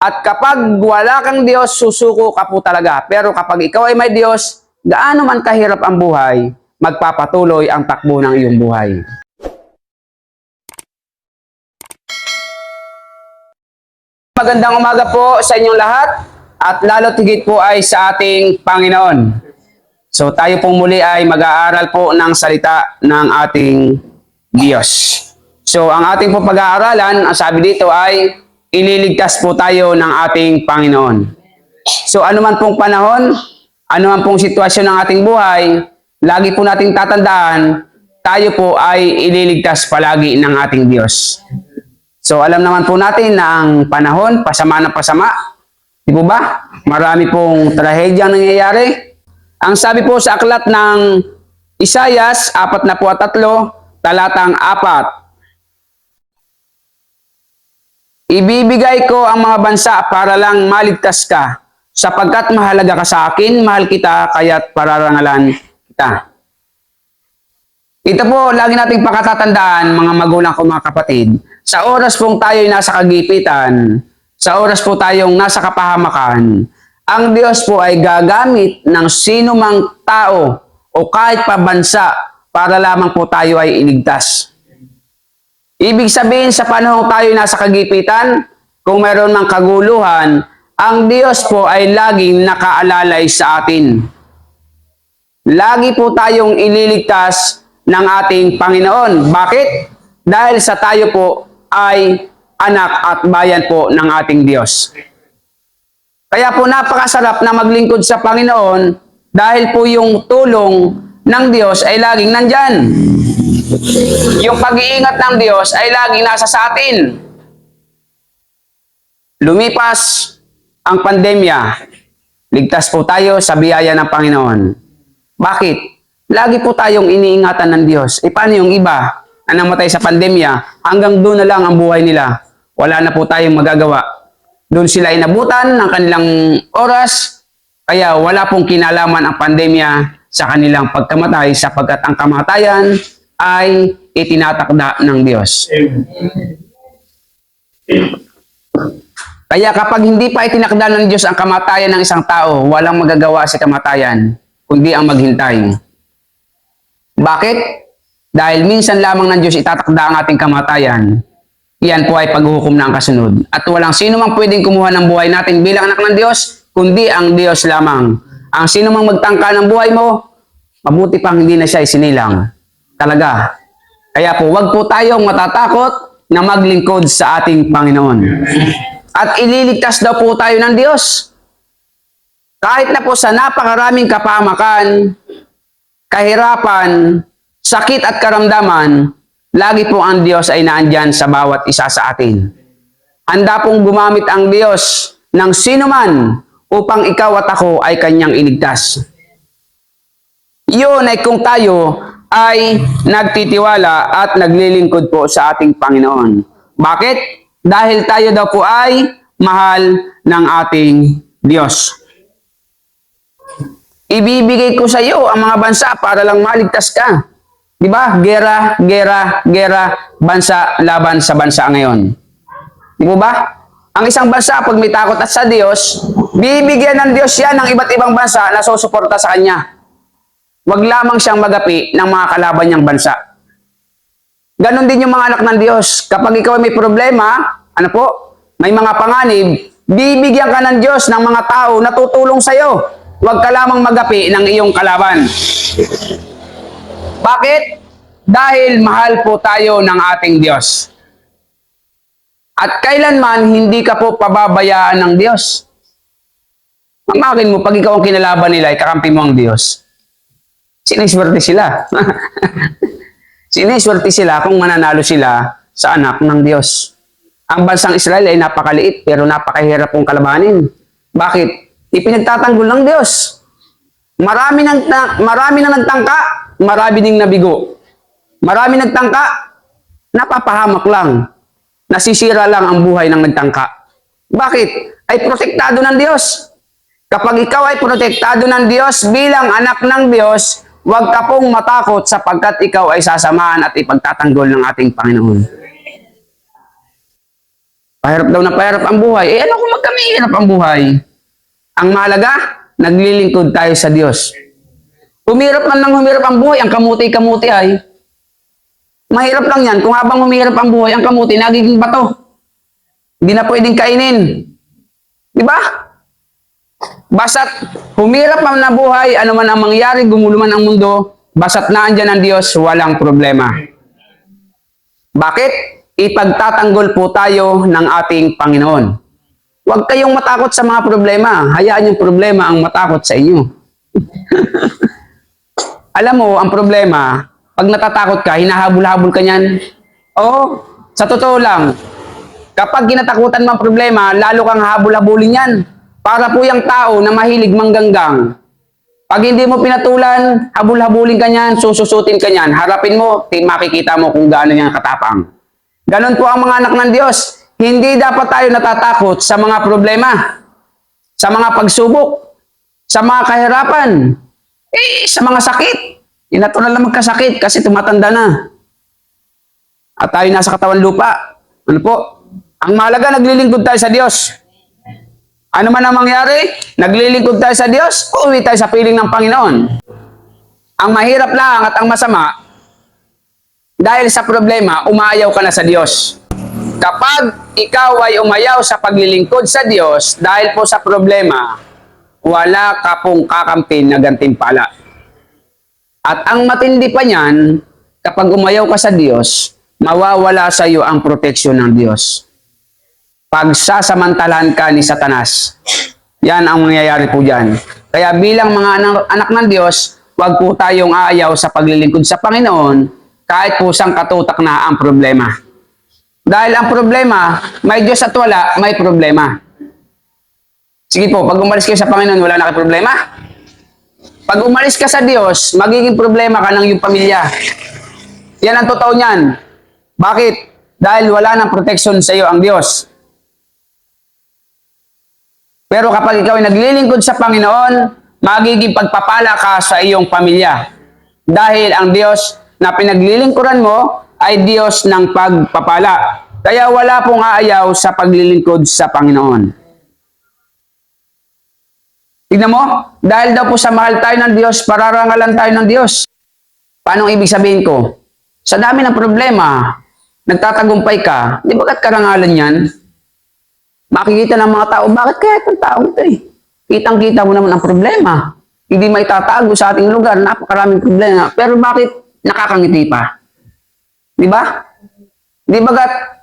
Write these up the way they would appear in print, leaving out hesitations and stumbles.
At kapag wala kang Diyos, susuko ka po talaga. Pero kapag ikaw ay may Diyos, gaano man kahirap ang buhay, magpapatuloy ang takbo ng iyong buhay. Magandang umaga po sa inyong lahat at lalo't higit po ay sa ating Panginoon. So tayo pong muli ay mag-aaral po ng salita ng ating Diyos. So ang ating po pag-aaralan, ang sabi dito ay ililigtas po tayo ng ating Panginoon. So ano man pong panahon, ano man pong sitwasyon ng ating buhay, lagi po nating tatandaan, tayo po ay ililigtas palagi ng ating Diyos. So alam naman po natin na ang panahon, pasama na pasama. Di po ba? Marami pong trahedyang nangyayari. Ang sabi po sa aklat ng Isayas 43, talatang 4. Ibibigay ko ang mga bansa para lang maligtas ka, sapagkat mahalaga ka sa akin, mahal kita, kaya't pararangalan kita. Ito po, lagi nating pakatatandaan, mga magulang ko, mga kapatid, sa oras pong tayo'y nasa kagipitan, sa oras po tayong nasa kapahamakan, ang Diyos po ay gagamit ng sino mang tao o kahit pa bansa para lamang po tayo ay iligtas. Ibig sabihin sa panahong tayo nasa kagipitan, kung mayroon mang kaguluhan, ang Diyos po ay laging nakaalalay sa atin. Lagi po tayong ililigtas ng ating Panginoon. Bakit? Dahil sa tayo po ay anak at bayan po ng ating Diyos. Kaya po napakasarap na maglingkod sa Panginoon dahil po yung tulong ng Diyos ay laging nandyan. Yung pag-iingat ng Diyos ay laging nasa sa atin. Lumipas ang pandemya, ligtas po tayo sa biyaya ng Panginoon. Bakit? Lagi po tayong iniingatan ng Diyos. E paano yung iba na namatay sa pandemya, hanggang doon na lang ang buhay nila. Wala na po tayong magagawa. Doon sila inabutan ng kanilang oras, kaya wala pong kinalaman ang pandemya sa kanilang pagkamatay sapagkat ang kamatayan ay itinatakda ng Diyos. Kaya kapag hindi pa itinakda ng Diyos ang kamatayan ng isang tao, walang magagawa sa kamatayan, kundi ang maghintay. Bakit? Dahil minsan lamang ng Diyos itatakda ang ating kamatayan, iyan po ay paghuhukom na ang kasunod. At walang sino mang pwedeng kumuha ng buhay natin bilang anak ng Diyos, kundi ang Diyos lamang. Ang sino mang magtangka ng buhay mo, mabuti pang hindi na siya isinilang. Talaga. Kaya po, wag po tayong matatakot na maglingkod sa ating Panginoon. At ililigtas daw po tayo ng Diyos. Kahit na po sa napakaraming kapahamakan, kahirapan, sakit at karamdaman, lagi po ang Diyos ay naandyan sa bawat isa sa atin. Handa pong gumamit ang Diyos ng sino man upang ikaw at ako ay kanyang iligtas. Iyon ay kung tayo ay nagtitiwala at naglilingkod po sa ating Panginoon. Bakit? Dahil tayo daw po ay mahal ng ating Diyos. Ibibigay ko sa iyo ang mga bansa para lang maligtas ka. Di ba? Gera, gera, gera, bansa laban sa bansa ngayon. Di ba? Ang isang bansa, pag may takot at sa Diyos, bibigyan ng Diyos yan ng iba't ibang bansa na susuporta sa Kanya. Wag lamang siyang magapi ng mga kalaban niyang bansa. Ganon din yung mga anak ng Diyos. Kapag ikaw may problema, ano po, may mga panganib, bibigyan ka ng Diyos ng mga tao na tutulong sa iyo. Wag ka lamang magapi ng iyong kalaban. Bakit? Dahil mahal po tayo ng ating Diyos. At kailanman hindi ka po pababayaan ng Diyos. Amakin mo, pag ikaw ang kinalaban nila, ikakampi mo ang Diyos. Siniswerte sila. Siniswerte sila kung mananalo sila sa anak ng Diyos. Ang bansang Israel ay napakaliit pero napakahirap pong kalabanin. Bakit? Ipinagtatanggol ng Diyos. Marami nang nagtangka, marami ding nabigo. Marami nagtangka, napapahamak lang. Nasisira lang ang buhay ng nagtangka. Bakit? Ay protektado ng Diyos. Kapag ikaw ay protektado ng Diyos bilang anak ng Diyos, huwag ka pong matakot sapagkat ikaw ay sasamahan at ipagtatanggol ng ating Panginoon. Pahirap daw na pahirap ang buhay. Eh ano kung magkamihirap ang buhay? Ang mahalaga, naglilingkod tayo sa Diyos. Humirap man lang humirap ang buhay, ang kamuti-kamuti ay mahirap lang yan. Kung habang humirap ang buhay, ang kamuti nagiging bato. Hindi na pwedeng kainin. Di ba? Basta't humirap man na buhay, ano man ang mangyari, gumulo man ang mundo, basta't naandyan ang Diyos, walang problema. Bakit? Ipagtatanggol po tayo ng ating Panginoon. Huwag kayong matakot sa mga problema. Hayaan yung problema ang matakot sa inyo. Alam mo, ang problema, pag natatakot ka, hinahabol-habol ka niyan. Oo, sa totoo lang, kapag kinatakutan mo ang problema, lalo kang habol-habulin yan. Para po yung tao na mahilig mangganggang. Pag hindi mo pinatulan, habul-habulin ka niyan, sususutin ka niyan, harapin mo, makikita mo kung gaano niya katapang. Ganon po ang mga anak ng Diyos. Hindi dapat tayo natatakot sa mga problema, sa mga pagsubok, sa mga kahirapan, sa mga sakit. Natural na magkasakit kasi tumatanda na. At tayo nasa katawan lupa. Ano po? Ang mahalaga, naglilingkod tayo sa Diyos. Ano man ang mangyari, naglilingkod tayo sa Diyos, uuwi tayo sa piling ng Panginoon. Ang mahirap lang at ang masama, dahil sa problema, umayaw ka na sa Diyos. Kapag ikaw ay umayaw sa paglilingkod sa Diyos, dahil po sa problema, wala ka pong kakampin na gantimpala. At ang matindi pa niyan, kapag umayaw ka sa Diyos, mawawala sa iyo ang proteksyon ng Diyos. Pagsasamantalahan ka ni Satanas. Yan ang mangyayari po dyan. Kaya bilang mga anak ng Diyos, huwag po tayong aayaw sa paglilingkod sa Panginoon kahit po sang katutak na ang problema. Dahil ang problema, may Diyos at wala, may problema. Sige po, pag umalis kayo sa Panginoon, wala na kayo problema. Pag umalis ka sa Diyos, magiging problema ka ng iyong pamilya. Yan ang totoo niyan. Bakit? Dahil wala ng proteksyon sa iyo ang Diyos. Pero kapag ikaw ay naglilingkod sa Panginoon, magiging pagpapala ka sa iyong pamilya. Dahil ang Diyos na pinaglilingkuran mo ay Diyos ng pagpapala. Kaya wala pong aayaw sa paglilingkod sa Panginoon. Tignan mo, dahil daw po sa mahal tayo ng Diyos, pararangalan tayo ng Diyos. Paano ang ibig sabihin ko? Sa dami ng problema, nagtatagumpay ka, di ba kat karangalan yan? Makikita ng mga tao, bakit kaya itong tao ito eh? Kitang-kita mo naman ang problema. Hindi may tatago sa ating lugar, napakaraming problema. Pero bakit nakakangiti pa? Di ba? Di ba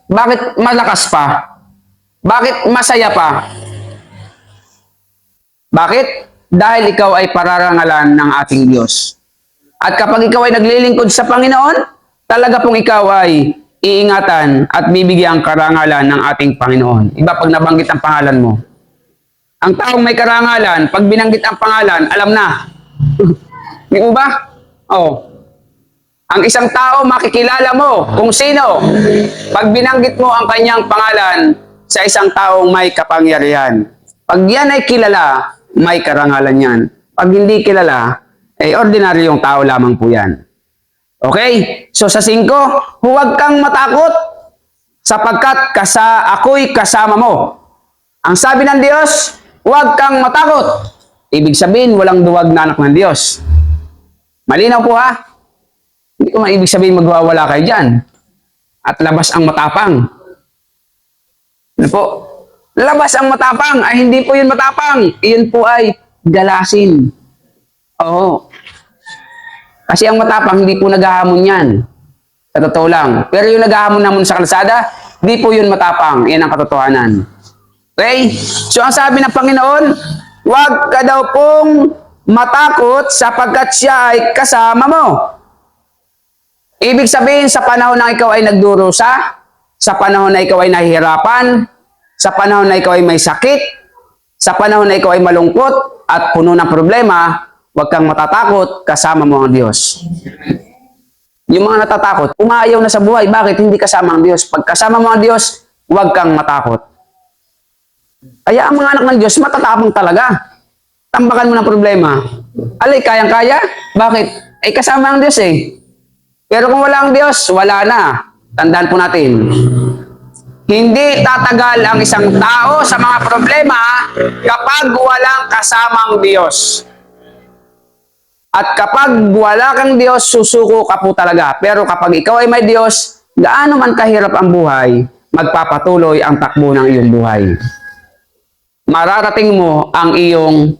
bakit malakas pa? Bakit masaya pa? Bakit? Dahil ikaw ay pararangalan ng ating Diyos. At kapag ikaw ay naglilingkod sa Panginoon, talaga pong ikaw ay iingatan at bibigyan ang karangalan ng ating Panginoon. Iba pag nabanggit ang pangalan mo. Ang taong may karangalan, pag binanggit ang pangalan, alam na. Di ba? Oh. Ang isang tao, makikilala mo kung sino. Pag binanggit mo ang kanyang pangalan sa isang taong may kapangyarihan. Pag yan ay kilala, may karangalan yan. Pag hindi kilala, ordinaryong tao lamang po yan. Okay? So sa 5, huwag kang matakot sapagkat ako'y kasama mo. Ang sabi ng Diyos, huwag kang matakot. Ibig sabihin, walang duwag na anak ng Diyos. Malinaw po ha? Hindi ko maibig sabihin magwawala kayo dyan. At labas ang matapang. Ano po? Labas ang matapang. Ay, hindi po yun matapang. Iyon po ay galasin. Oo. Kasi ang matapang, hindi po naghahamon yan. Sa totoo lang. Pero yung naghahamon naman sa kalsada, hindi po yun matapang. Yan ang katotohanan. Okay? So, ang sabi ng Panginoon, huwag ka daw pong matakot sapagkat siya ay kasama mo. Ibig sabihin, sa panahon na ikaw ay nagdurusa, sa panahon na ikaw ay nahihirapan, sa panahon na ikaw ay may sakit, sa panahon na ikaw ay malungkot at puno ng problema, huwag kang matatakot, kasama mo ang Diyos. Yung mga natatakot, umaayaw na sa buhay. Bakit? Hindi kasama ang Diyos. Pag kasama mo ang Diyos, huwag kang matakot. Kaya ang mga anak ng Diyos, matatapang talaga. Tambakan mo ng problema. Alay, kayang-kaya? Bakit? Kasama ang Diyos eh. Pero kung wala ang Diyos, wala na. Tandaan po natin. Hindi tatagal ang isang tao sa mga problema kapag walang kasamang Diyos. At kapag wala kang Diyos, susuko ka po talaga. Pero kapag ikaw ay may Diyos, gaano man kahirap ang buhay, magpapatuloy ang takbo ng iyong buhay. Mararating mo ang iyong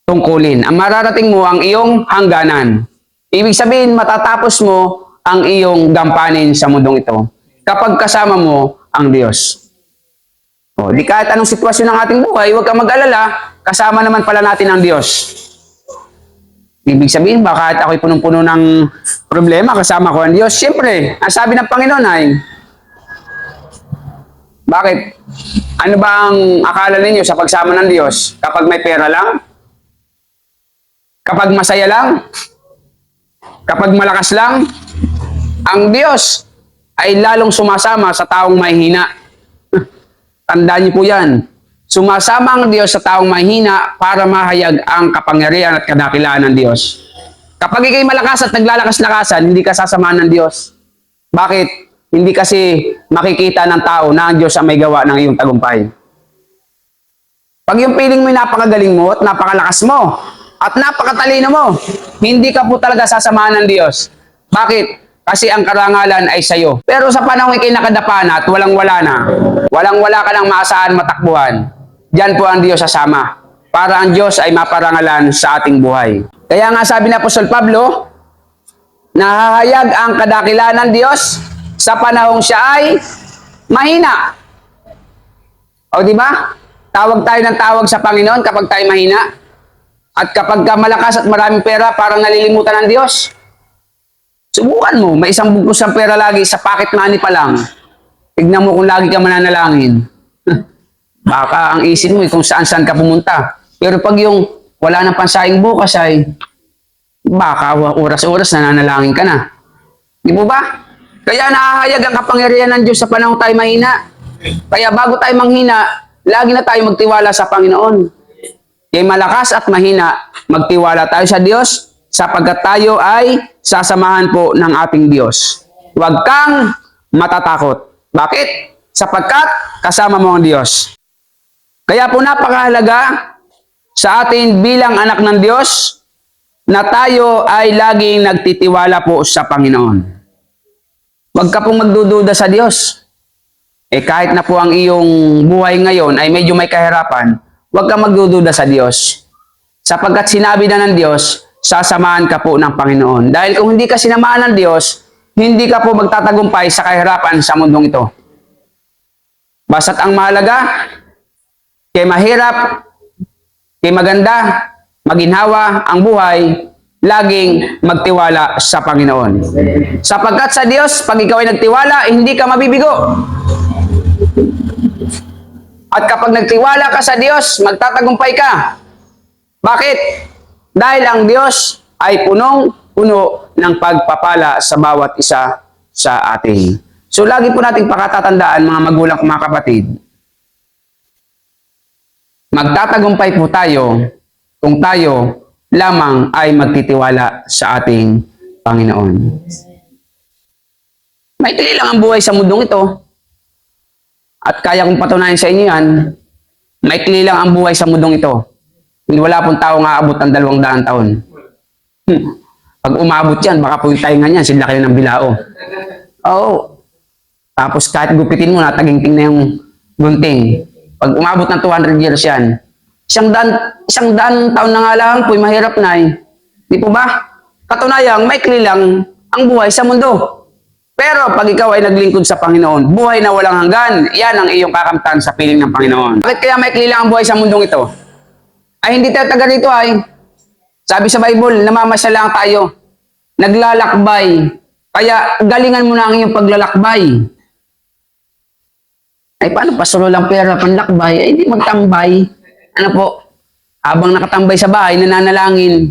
tungkulin. Ang mararating mo ang iyong hangganan. Ibig sabihin, matatapos mo ang iyong gampanin sa mundong ito kapag kasama mo ang Diyos. O, di kahit anong sitwasyon ng ating buhay, huwag kang mag-alala, kasama naman pala natin ang Diyos. Ibig sabihin ba, kahit ako'y punong-puno ng problema, kasama ko ang Diyos? Siyempre, ang sabi ng Panginoon ay, bakit? Ano ba ang akala ninyo sa pagsama ng Diyos? Kapag may pera lang? Kapag masaya lang? Kapag malakas lang? Ang Diyos ay lalong sumasama sa taong mahihina. Tandaan niyo po yan. Sumasama ang Diyos sa taong mahihina para mahayag ang kapangyarihan at kadakilaan ng Diyos. Kapag ikay malakas at naglalakas-lakasan, hindi ka sasamahan ng Diyos. Bakit? Hindi kasi makikita ng tao na ang Diyos ang may gawa ng iyong tagumpay. Pag yung feeling mo napakagaling mo at napakalakas mo at napakatalino mo, hindi ka po talaga sasamahan ng Diyos. Bakit? Kasi ang karangalan ay sa'yo. Pero sa panahon ikay nakadapa na at walang-wala na, walang-wala ka ng maasahan matakbuhan, diyan po ang Diyos sasama para ang Diyos ay maparangalan sa ating buhay. Kaya nga sabi ni Apostol Pablo, nahahayag ang kadakilaan ng Diyos sa panahong siya ay mahina. O di ba? Tawag tayo ng tawag sa Panginoon kapag tayo mahina. At kapag ka malakas at maraming pera, parang nalilimutan ng Diyos. Subukan mo, may isang bugkos ng pera lagi sa pocket money pa lang. Tignan mo kung lagi ka mananalangin. Baka ang isip mo kung saan-saan ka pumunta. Pero pag yung wala nang pansahing bukas ay baka oras-oras nananalangin ka na. Di mo ba? Kaya nahahayag ang kapangyarihan ng Diyos sa panahon tayo mahina. Kaya bago tayo manghina, lagi na tayo magtiwala sa Panginoon. Kaya malakas at mahina, magtiwala tayo sa Diyos sapagkat tayo ay sasamahan po ng ating Diyos. Huwag kang matatakot. Bakit? Sapagkat kasama mo ang Diyos. Kaya po napakahalaga sa atin bilang anak ng Diyos na tayo ay laging nagtitiwala po sa Panginoon. Huwag ka pong magdududa sa Diyos. Kahit na po ang iyong buhay ngayon ay medyo may kahirapan, huwag kang magdududa sa Diyos. Sapagkat sinabi na ng Diyos, sasamahan ka po ng Panginoon. Dahil kung hindi ka sinamahan ng Diyos, hindi ka po magtatagumpay sa kahirapan sa mundong ito. Basta't ang mahalaga, kay mahirap, kay maganda, maginhawa ang buhay, laging magtiwala sa Panginoon. Sapagkat sa Diyos, pag ikaw ay nagtiwala, hindi ka mabibigo. At kapag nagtiwala ka sa Diyos, magtatagumpay ka. Bakit? Dahil ang Diyos ay punong-puno ng pagpapala sa bawat isa sa atin. So lagi po nating pakatatandaan mga magulang, mga kapatid, magtatagumpay po tayo kung tayo lamang ay magtitiwala sa ating Panginoon. Maikli lang ang buhay sa mundong ito. At kaya kong patunayan sa inyo yan, maikli lang ang buhay sa mundong ito. Wala pong tao nga abot ng 200 taon. Pag umabot yan, baka po yung tayo nga niyan, sila kayo ng bilao. Oo. Tapos kahit gupitin mo, natagingting na yung gunting. Pag umabot ng 200 years yan, isang daan taon na nga lang po, mahirap na eh. Di po ba? Katunayan, maikli lang ang buhay sa mundo. Pero pag ikaw ay naglingkod sa Panginoon, buhay na walang hanggan, yan ang iyong kakamtan sa piling ng Panginoon. Bakit kaya maikli lang ang buhay sa mundong ito? Ay hindi tayo taga rito ay. Sabi sa Bible, namamasyal lang tayo. Naglalakbay. Kaya galingan mo na ang iyong paglalakbay. Ay paano pa solo lang pera panlakbay? Ay hindi magtambay. Ano po? Habang nakatambay sa bahay, nananalangin.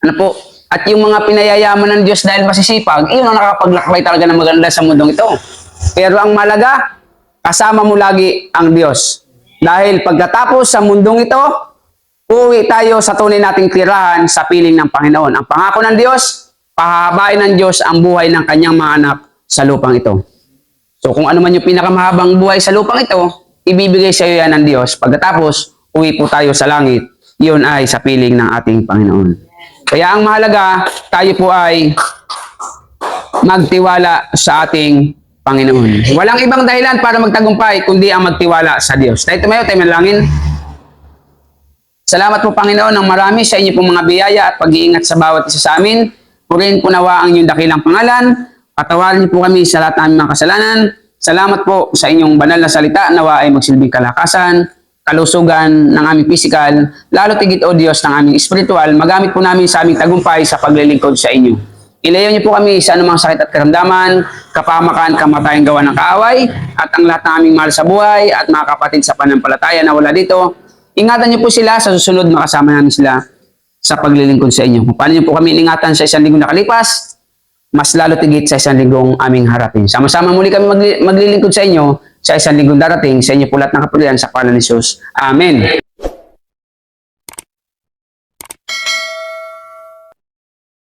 Ano po? At yung mga pinayayaman ng Diyos dahil masisipag, iyon ang nakapaglakbay talaga ng maganda sa mundong ito. Pero ang malaga, kasama mo lagi ang Diyos. Dahil pagkatapos sa mundong ito, uwi tayo sa tunay nating tirahan sa piling ng Panginoon. Ang pangako ng Diyos, pahabain ng Diyos ang buhay ng kanyang mga anak sa lupang ito. So kung ano man yung pinakamahabang buhay sa lupang ito, ibibigay sa iyo yan ng Diyos. Pagkatapos, uwi po tayo sa langit. Iyon ay sa piling ng ating Panginoon. Kaya ang mahalaga, tayo po ay magtiwala sa ating Panginoon. Walang ibang dahilan para magtagumpay kundi ang magtiwala sa Diyos. Tayo tumayo, tayo manalangin. Salamat po Panginoon ng marami sa inyo pong mga biyaya at pag-iingat sa bawat isa sa amin. Purihin po nawa ang inyong dakilang pangalan. Patawarin niyo po kami sa lahat ng aming mga kasalanan. Salamat po sa inyong banal na salita. Nawa ay magsilbing kalakasan, kalusugan ng aming pisikal, lalo tigit o Diyos ng aming espiritual. Magamit po namin sa aming tagumpay sa paglilingkod sa inyo. Ilayo niyo po kami sa anumang sakit at karamdaman, kapamakan, kamatayan gawa ng kaaway, at ang lahat ng aming mahal sa buhay at mga kapatid sa panampalataya na wala dito. Ingatan niyo po sila sa susunod, makasama namin sila sa paglilingkod sa inyo. Kung paano niyo po kami ingatan sa isang linggo nakalipas, mas lalo tigit sa isang linggong aming harapin. Sama-sama muli kami maglilingkod sa inyo sa isang linggong darating. Sa inyo po lahat ng kapurihan sa pangalan ni Jesus. Amen.